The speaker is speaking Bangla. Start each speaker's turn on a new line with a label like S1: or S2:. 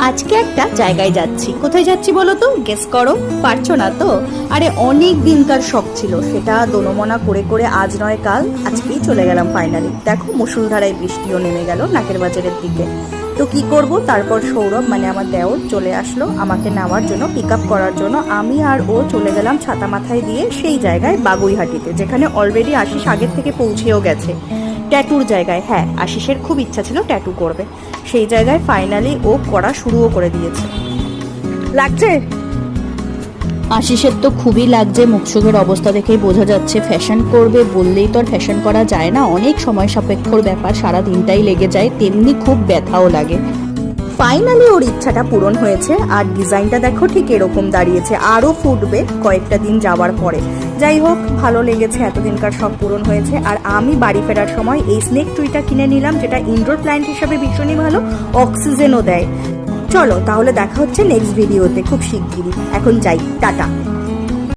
S1: আজকে একটা জায়গায় যাচ্ছি। কোথায় যাচ্ছি বলো তো? গেস করো। পারছো না তো? আরে অনেক দিনকার শখ ছিল, সেটা দোনমনা করে করে আজ নয় কাল আজকেই চলে গেলাম ফাইনালি। দেখো মুষলধারায় বৃষ্টিও নেমে গেল নাকের বাজারের দিকে। তো কি করব, তারপর সৌরভ মানে আমার দেওর চলে আসলো আমাকে নেওয়ার জন্য, পিক আপ করার জন্য। আমি আর ও চলে গেলাম ছাতা মাথায় দিয়ে সেই জায়গায় বাগুইহাটিতে, যেখানে অলরেডি আশিস আগের থেকে পৌঁছেও গেছে। ট্যাটুর জায়গায়, হ্যাঁ আশিসের খুব ইচ্ছা ছিল ট্যাটু করবে, সেই জায়গায় ফাইনালি ও করা শুরুও করে দিয়েছে। লাগছে? আশিসের তো খুবই লাগছে, মুখচোখের অবস্থা দেখেই বোঝা যাচ্ছে। ফ্যাশন করবে বললেই তো আর ফ্যাশন করা যায় না, অনেক সময় সাপেক্ষর ব্যাপার, সারা দিনটাই লেগে যায়, তেমনি খুব ব্যথাও লাগে। ফাইনালি ওর ইচ্ছাটা পূরণ হয়েছে, আর ডিজাইনটা দেখো ঠিক এরকম দাঁড়িয়েছে, আরও ফুটবে কয়েকটা দিন যাওয়ার পরে। যাই হোক, ভালো লেগেছে, এতদিনকার শখ পূরণ হয়েছে। আর আমি বাড়ি ফেরার সময় এই স্নেক ট্রিটা কিনে নিলাম, যেটা ইনডোর প্ল্যান্ট হিসাবে ভীষণই ভালো, অক্সিজেনও দেয়। চলো তাহলে দেখা হচ্ছে নেক্সট ভিডিওতে খুব শিগগিরই। এখন যাই, টাটা।